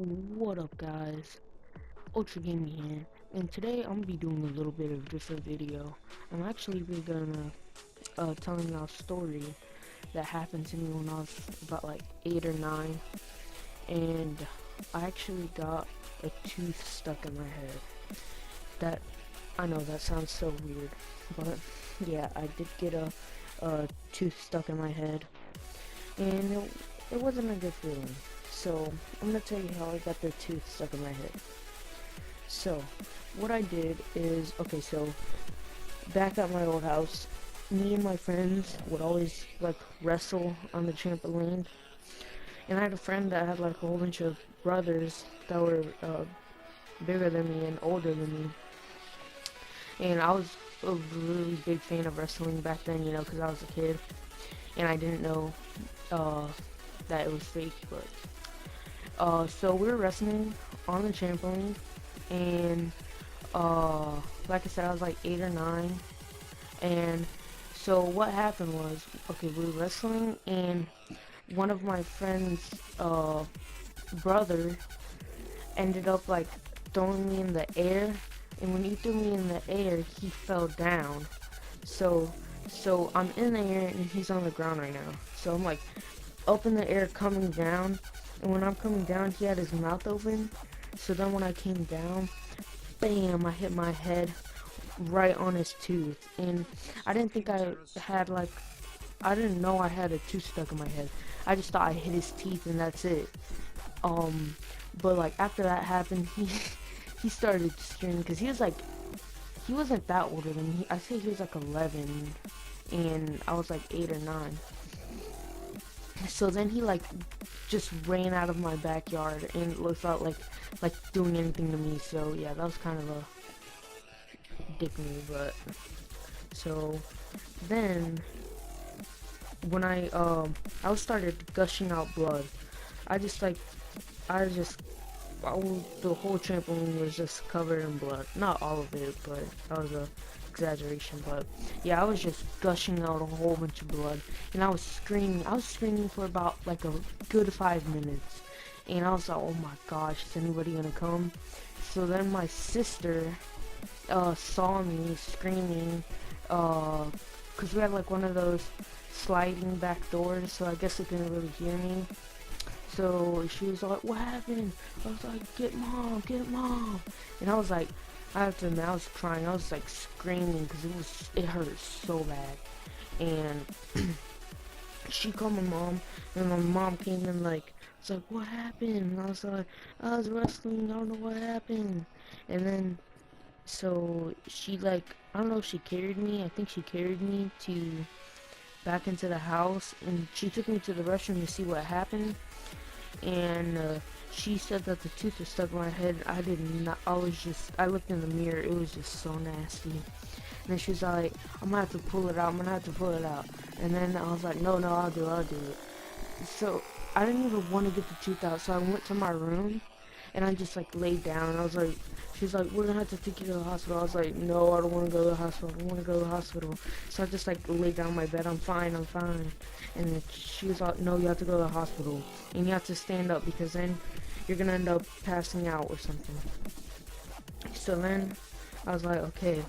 What up, guys? Ultra Gaming here, and today I'm gonna be doing a little bit of different video. I'm actually gonna telling y'all a story that happened to me when I was about like 8 or 9, and I actually got a tooth stuck in my head. That I know that sounds so weird, but yeah, I did get a tooth stuck in my head, and it wasn't a good feeling. So I'm gonna tell you how I got the tooth stuck in my head. So, what I did is, okay, so back at my old house, me and my friends would always like wrestle on the trampoline, and I had a friend that had like a whole bunch of brothers that were bigger than me and older than me, and I was a really big fan of wrestling back then, you know, because I was a kid, and I didn't know uh, that it was fake, but so we were wrestling on the trampoline, and like I said, I was like 8 or 9, and so what happened was, okay, we were wrestling, and one of my friend's brother ended up like throwing me in the air, and when he threw me in the air, he fell down. So, so I'm in the air and he's on the ground right now. So I'm like up in the air coming down, and when I'm coming down, he had his mouth open. So then when I came down, bam, I hit my head right on his tooth, and I didn't think I had like, I didn't know I had a tooth stuck in my head. I just thought I hit his teeth and that's it. Um, but like after that happened, he started screaming because he was like, he wasn't that older than me. I say he was like 11, and I was like 8 or 9. So then he like just ran out of my backyard and without like doing anything to me. So yeah, that was kind of a dick move, but so then when I started gushing out blood. I just like I just the whole trampoline was just covered in blood. Not all of it, but that was a exaggeration. But yeah, I was just gushing out a whole bunch of blood, and I was screaming. I was screaming for about like a good 5 minutes, and I was like, oh my gosh, is anybody gonna come? So then my sister saw me screaming, cause we had like one of those sliding back doors, so I guess they couldn't really hear me. So she was like, what happened? I was like, get mom. And I was like, I have to admit, I was crying. I was like screaming because it hurt so bad. And she called my mom, and my mom came in like, it's like, what happened? And I was like, I was wrestling, I don't know what happened. And then, so she like, I don't know if she carried me. I think she carried me to back into the house, and she took me to the restroom to see what happened. And she said that the tooth was stuck in my head. I did not. I looked in the mirror. It was just so nasty. And then she was like, I'm gonna have to pull it out. I'm gonna have to pull it out. And then I was like, no, I'll do it. So I didn't even want to get the tooth out. So I went to my room, and I just like laid down. And I was like, she's like, we're gonna have to take you to the hospital. I was like, no, I don't want to go to the hospital. I don't want to go to the hospital. So I just like laid down on my bed. I'm fine. And then she was like, no, you have to go to the hospital, and you have to stand up because then you're gonna end up passing out or something. So then I was like, okay.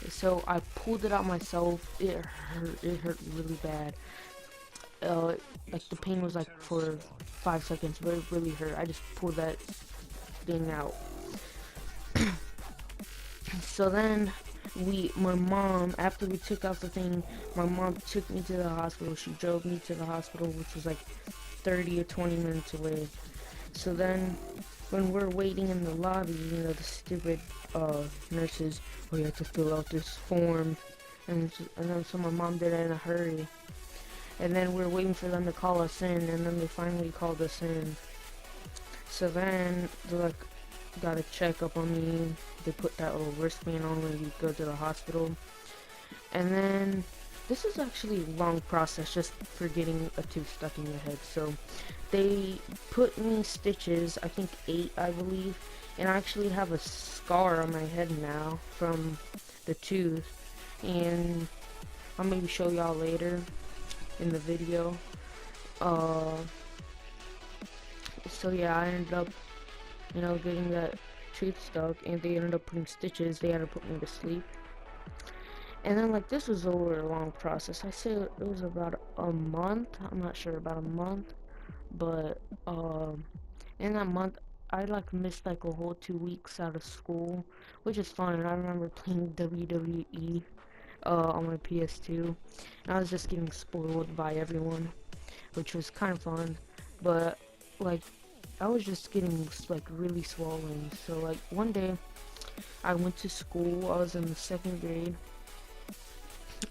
So I pulled it out myself. It hurt. It hurt really bad. Like the pain was like for 5 seconds, but it really hurt. I just pulled that thing out. So then my mom, after we took out the thing, my mom took me to the hospital. She drove me to the hospital, which was like 30 or 20 minutes away. So then when we're waiting in the lobby, you know, the stupid nurses, oh, you have to fill out this form, and then so my mom did it in a hurry. And then we're waiting for them to call us in, and then they finally called us in. So then they're like, got a checkup on me. They put that little wristband on when you go to the hospital. And then this is actually a long process just for getting a tooth stuck in your head. So they put me stitches, I think 8, I believe, and I actually have a scar on my head now from the tooth, and I'll maybe show y'all later in the video. So yeah, I ended up you know, getting that tooth stuck, and they ended up putting stitches. They had to put me to sleep. And then, like, this was over a long process. I say it was about a month. I'm not sure, about a month. But, in that month, I, like, missed, like, a whole 2 weeks out of school, which is fun. And I remember playing WWE, on my PS2. And I was just getting spoiled by everyone, which was kind of fun. But, like, I was just getting, like, really swollen. So, like, one day, I went to school. I was in the second grade.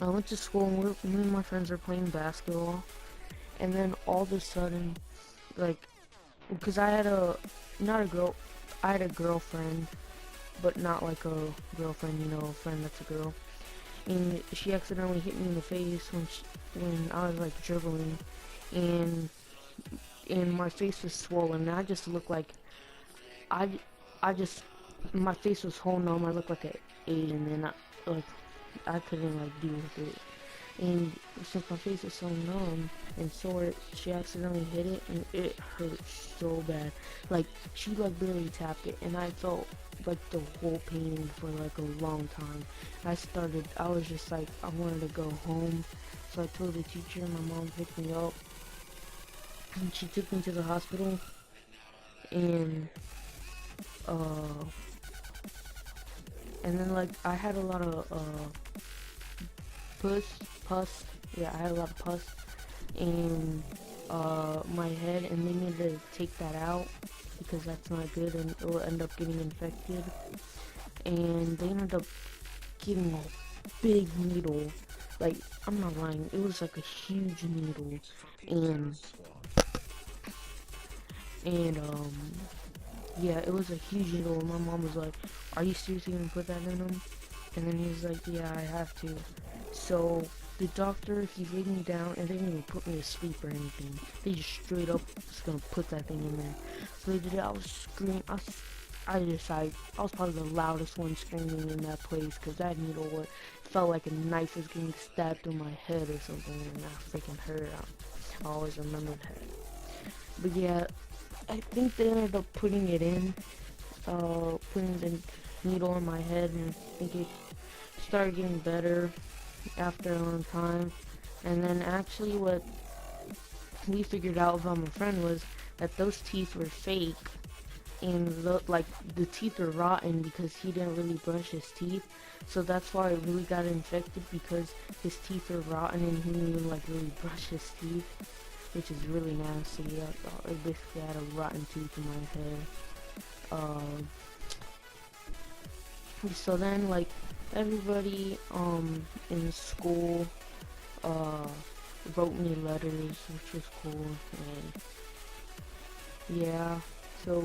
I went to school and me and my friends were playing basketball, and then all of a sudden, like, because I had not a girl, I had a girlfriend, but not like a girlfriend, you know, a friend that's a girl, and she accidentally hit me in the face when I was like dribbling, and my face was swollen, and I just looked like, I, I just, my face was whole numb, I looked like an Asian, and I couldn't like deal with it. And since my face is so numb and sore, she accidentally hit it and it hurt so bad. Like, she like barely tapped it, and I felt like the whole pain for like a long time. I was just like, I wanted to go home. So I told the teacher, my mom picked me up and she took me to the hospital, and uh then like I had a lot of pus pus yeah, I had a lot of pus in my head, and they needed to take that out because that's not good and it will end up getting infected. And they ended up getting a big needle, like, I'm not lying, it was like a huge needle, and and yeah, it was a huge needle, and my mom was like, are you seriously gonna put that in him? And then he was like, yeah, I have to. So the doctor, he laid me down, and they didn't even put me to sleep or anything. They just straight up was gonna put that thing in there. So they did it. I was screaming. I was probably the loudest one screaming in that place, because that needle felt like a knife was getting stabbed through my head or something, and that freaking hurt. I always remember that. But yeah, I think they ended up putting it in, putting the needle in my head, and I think it started getting better after a long time. And then actually what we figured out about my friend was that those teeth were fake, and the teeth were rotten because he didn't really brush his teeth. So that's why it really got infected, because his teeth were rotten and he didn't even like really brush his teeth, which is really nasty. I basically had a rotten tooth in my head. So then, like, everybody in school uh wrote me letters, which was cool. And yeah, so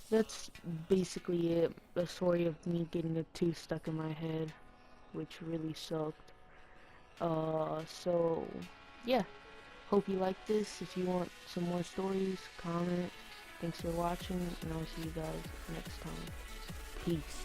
that's basically it. The story of me getting a tooth stuck in my head, which really sucked. So yeah, hope you like this. If you want some more stories, comment. Thanks for watching, and I'll see you guys next time. Peace.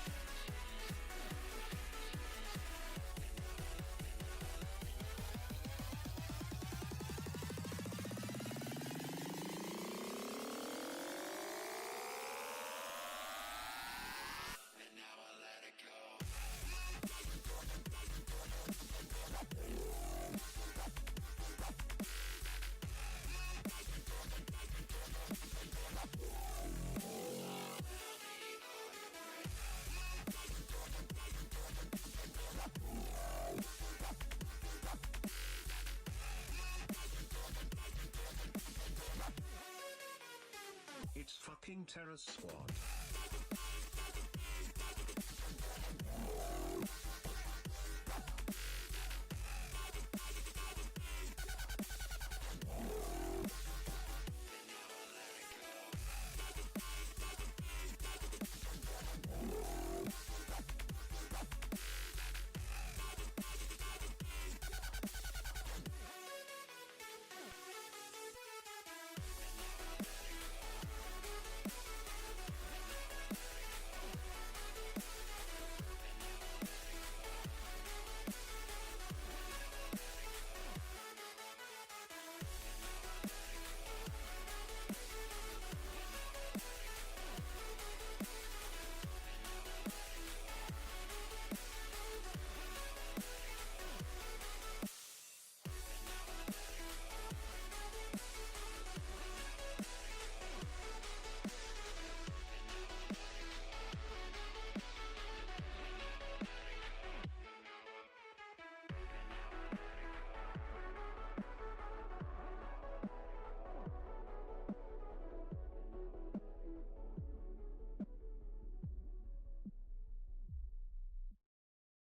It's fucking Terror Squad.